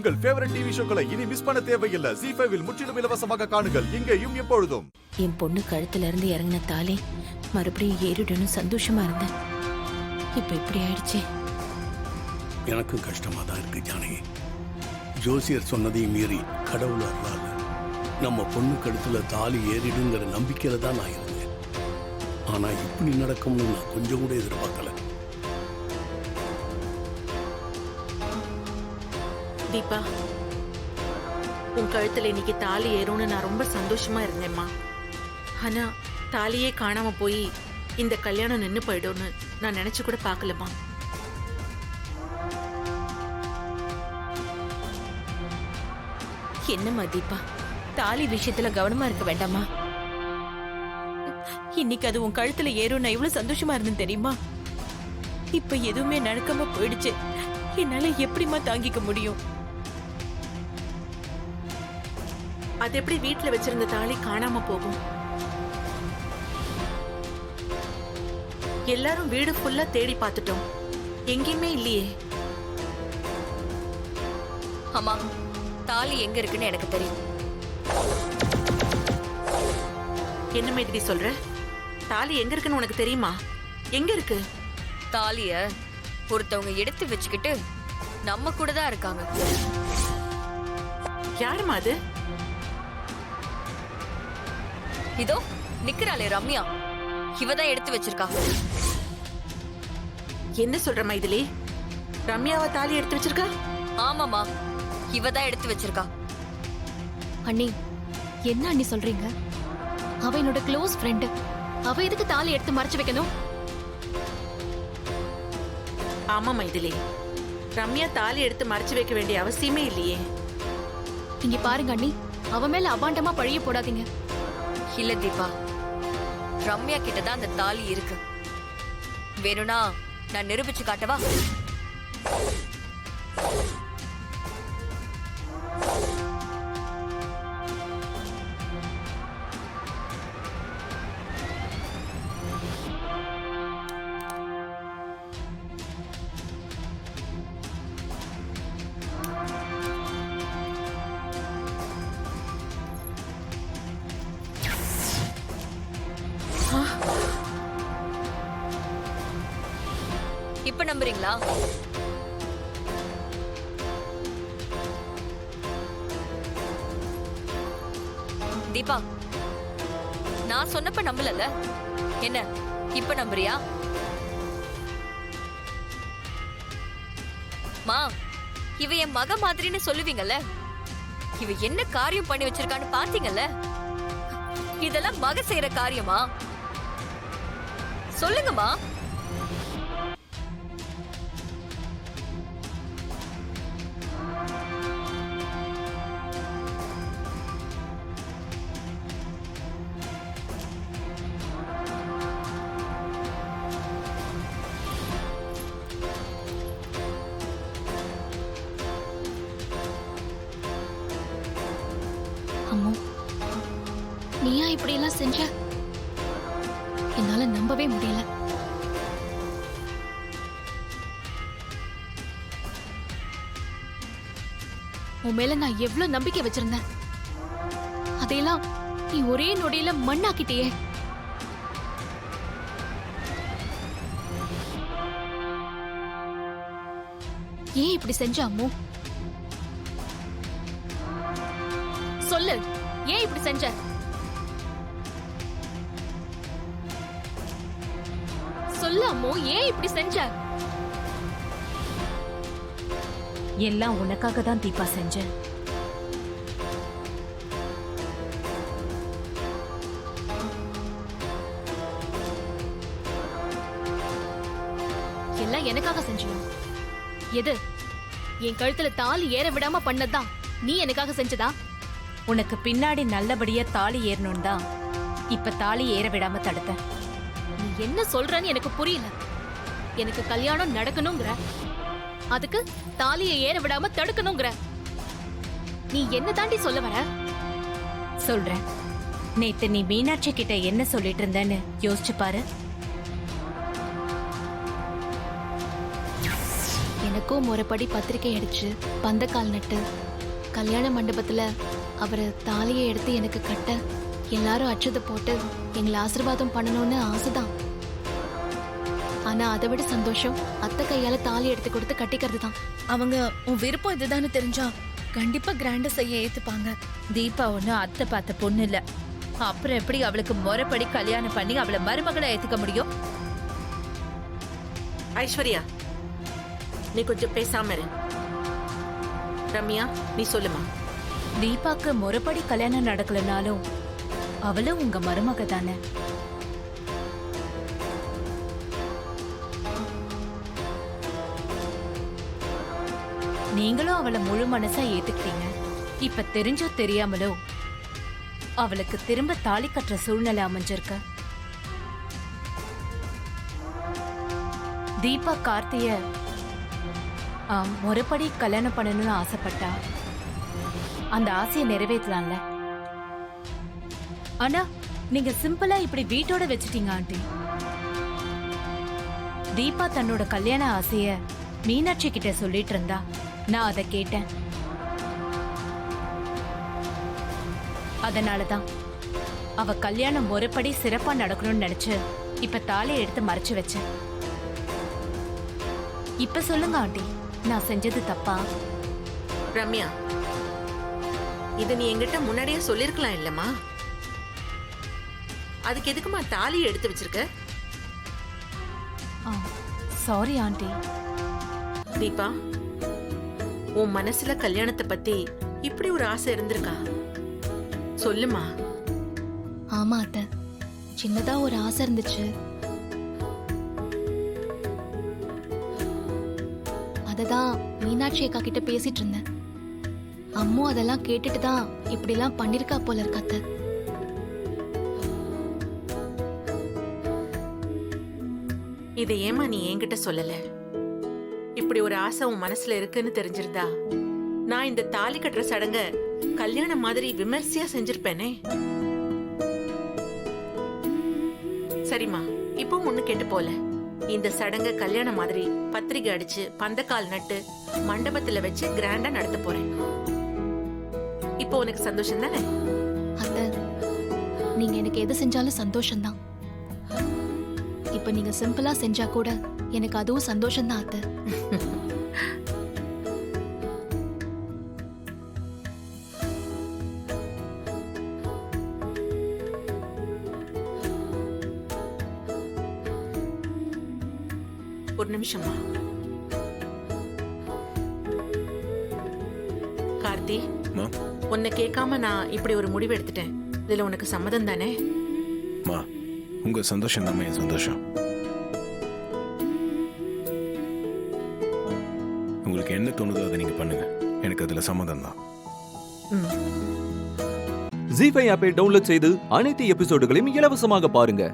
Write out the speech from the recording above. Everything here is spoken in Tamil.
உங்கள் ஃபேவரட் டிவி ஷோக்களை இனி மிஸ் பண்ண தேவையில்லை. ZEE5 இல் முற்றிலும் இலவசமாக காணுங்கள். இங்கேயும் எப்பொழுதும். என் பொண்ணு கழுத்துல இருந்து இறங்கின தாலி மறுபடியும் ஏறிடணும் சந்தோஷமா இருந்தேன். இப்ப இப்படி ஆயிடுச்சு. எனக்கும் கஷ்டமா தான் இருக்கு ஜானகி. ஜோசியர் சொன்னதையும் மீறி கடவுள் அருளால நம்ம பொண்ணு கழுத்துல தாலி ஏறிடுங்கிற நம்பிக்கையில தான் நான் இருந்தேன். ஆனா இப்படி நடக்கும்னு நான் கொஞ்சம் கூட எதிர்பார்க்கல. தீபா, உன் கழுத்துல இன்னைக்கு தாலி ஏறும்னு நான் ரொம்ப சந்தோஷமா இருந்தேம்மா. ஆனா தாலியே காணாம போய் இந்த கல்யாணம் நின்னு போயிடும்னு நான் நினைச்சு கூட பாக்கலமா. என்னம்மா தீபா, தாலி விஷயத்துல கவனமா இருக்க வேண்டாமா? இன்னைக்கு அது உன் கழுத்துல ஏறும் நான் எவ்வளவு சந்தோஷமா இருந்தேன் தெரியுமா? இப்ப எதுவுமே நடக்காம போயிடுச்சு. என்னால எப்படிமா தாங்கிக்க முடியும்? அது எப்படி வீட்டுல வச்சிருந்த தாலி காணாம போகும்? எல்லாரும் வீடு ஃபுல்லா தேடி பார்த்துட்டோம், எங்கேயுமே இல்லையே. அம்மா, தாலி எங்க இருக்குன்னு எனக்கு தெரியும். என்ன மைதிலி சொல்ற? தாலி எங்க இருக்குன்னு உனக்கு தெரியுமா? எங்க இருக்கு? தாலிய ஒருத்தவங்க எடுத்து வச்சுக்கிட்டு நம்ம கூட தான் இருக்காங்க. யாருமா அது? இதோ நிக்கிறாளே ரம்யா, இவதான் எடுத்து வச்சிருக்கா. என்ன சொல்ற மைதிலி? ரம்யாவா தாலி எடுத்து வச்சிருக்கா? ஆமாமா, இவதான் எடுத்து வச்சிருக்கா. அண்ணி, என்ன அண்ணி சொல்றீங்க? அவ என்னோட க்ளோஸ் ஃப்ரெண்ட். அவ எதுக்கு தாலி எடுத்து மறைச்சு வைக்கணும்? ஆமா மைதிலி, ரம்யா தாலி எடுத்து மறைச்சு வைக்க வேண்டிய அவசியமே இல்லையே. இங்க பாருங்க அண்ணி, அவ மேல அபாண்டமா பழிய போடாதீங்க. இல்ல தீபா, ரம்யா கிட்டதான் அந்த தாலி இருக்கு. வேணும்னா நான் நிரூபிச்சு காட்டவா? இப்ப நம்புறீங்களா? தீபா, நான் சொன்னப்ப நம்பலல, என்ன இப்ப நம்புறியா? மா, இவ என் மக மாதிரின்னு சொல்லுவீங்கல்ல. இவ என்ன காரியம் பண்ணி வச்சிருக்கான்னு பாத்தீங்கல்ல. இதெல்லாம் மக செய்யற காரியமா? சொல்லுங்கம்மா. அம்மோ, நீயா இப்படி எல்லாம் செஞ்ச? என்னால நம்பவே முடியல. உன் மேல நான் எவ்வளவு நம்பிக்கை வச்சிருந்தேன். அதையெல்லாம் நீ ஒரே நொடியில மண்ணாக்கிட்டியே. ஏன் இப்படி செஞ்ச அம்மு? சொல்லு, ஏன் இப்படி செஞ்ச? சொல்லு அம்மு, ஏன் இப்படி செஞ்ச? எல்லாம் உனக்காக தான் தீபா செஞ்சேன். எல்லாம் எனக்காக செஞ்சியா? எது? என் கழுத்துல தாலி ஏற விடாம பண்ணதான் நீ எனக்காக செஞ்சதா? உனக்கு பின்னாடி நல்லபடியா தாலி ஏறணும் தான் இப்ப தாலி ஏற விடாம தடுத்த. நீ என்ன சொல்றன்னு எனக்கு புரியல. எனக்கு கல்யாணம் நடக்கணுங்கிற, அதுக்கு தாலியை ஏற விடாம தடுக்கணுங்கிற. நீ என்ன தாண்டி சொல்ல வர? சொல்றேன். நேத்து நீ மீனாட்சி கிட்ட என்ன சொல்லிட்டு இருந்தன்னு யோசிச்சு பாரு. எனக்கும் முறைப்படி பத்திரிக்கை அடிச்சு பந்தக்கால் நட்டு கல்யாண மண்டபத்துல அவர் தாலியை எடுத்து எனக்கு கட்ட எல்லாரும் அச்சதை போட்டு எங்களை ஆசீர்வாதம் பண்ணணும்னு ஆசைதான். ஆனா அதை விட சந்தோஷம் அத்தை கையால தாலி எடுத்து கொடுத்து கட்டிக்கிறது தான். அவங்க உன் விருப்பம் இதுதான்னு தெரிஞ்சா கண்டிப்பா கிராண்டா செய்ய ஏத்துப்பாங்க. தீபா ஒண்ணு அத்தை பார்த்த பொண்ணு இல்ல. அப்புறம் எப்படி அவளுக்கு முறைப்படி கல்யாணம் பண்ணி அவளை மருமகளை ஏத்துக்க முடியும்? ஐஸ்வர்யா, நீ கொஞ்சம் பேசாம இரு. ரம்யா, நீ சொல்லுமா. தீபாக்கு முறைப்படி கல்யாணம் நடக்கலனாலும் அவளும் உங்க மருமக தானே. நீங்களும் அவளை முழு மனசா ஏத்துக்கிட்டீங்க. இப்ப தெரிஞ்சோ தெரியாமலோ அவளுக்கு திரும்ப தாலி கட்டுற சூழ்நிலை அமைஞ்சிருக்க. தீபா கார்த்திய முறைப்படி கல்யாணம் பண்ணணும்னு ஆசைப்பட்டா. அந்த ஆசையை நிறைவேற்றலாம்ல. ஆனா நீங்க சிம்பிளா இப்படி வீட்டோட வச்சிட்டீங்க ஆண்டி. தீபா தன்னோட கல்யாண ஆசைய மீனாட்சி கிட்ட சொல்லிட்டு இருந்தா. நான் அதை கேட்டேன். அதனாலதான் அவ கல்யாணம் முறைப்படி சிறப்பா நடக்கணும்னு நினைச்சு இப்ப தாலியை எடுத்து மறைச்சு வச்சேன். இப்ப சொல்லுங்க ஆண்டி, நான் செஞ்சது தப்பா? ரம்யா, இது நீ என்கிட்ட முன்னாடியே சொல்லிருக்கலாம் இல்லம்மா. அதுக்கு எதுக்குமா தாலி எடுத்து வச்சிருக்க? Sorry aunty. தீபா, உன் மனசுல கல்யாணத்தை பத்தி இப்படி ஒரு ஆசை இருந்திருக்கா? சொல்லுமா. ஆமா அத்தை, சின்னதா ஒரு ஆசை இருந்துச்சு. அததான் மீனாட்சி அக்கா கிட்ட பேசிட்டு இருந்தேன். அம்மும் அதெல்லாம் கேட்டுட்டு தான் இப்படிலாம் பண்ணிருக்கா போல இருக்கு அத்தை. இதை ஏமா நீ என்கிட்ட சொல்லல? இப்படி ஒரு ஆசை உன் மனசுல இருக்குன்னு தெரிஞ்சிருந்தா நான் இந்த தாலி கட்டுற சடங்க கல்யாணம் மாதிரி விமர்சையா செஞ்சிருப்பேனே. சரிம்மா, இப்போ ஒண்ணு கேட்டு போல. இந்த சடங்க கல்யாணம் மாதிரி பத்திரிகை அடிச்சு பந்தக்கால் நட்டு மண்டபத்துல வச்சு கிராண்டா நடத்த போறேன். இப்போ உனக்கு சந்தோஷம் தானே? அத்தை, நீங்க எனக்கு எது செஞ்சாலும் சந்தோஷம்தான். இப்ப நீங்க சிம்பிளா செஞ்சா கூட எனக்கு அதுவும் சந்தோஷம்தான் அத்தை. ஒரு நிமிஷமா. கார்த்தி, உன்னை கேட்காம நான் இப்படி ஒரு முடிவு எடுத்துட்டேன். இதுல உனக்கு சம்மதம் தானே? உங்க சந்தோஷம் தான் என் சந்தோஷம். உங்களுக்கு என்ன தோணுதோ அதை நீங்க பண்ணுங்க. எனக்கு அதுல சம்மதம் தான். ஜீ5 ஆப்பை டவுன்லோட் செய்து அனைத்து எபிசோடுகளையும் இலவசமாக பாருங்க.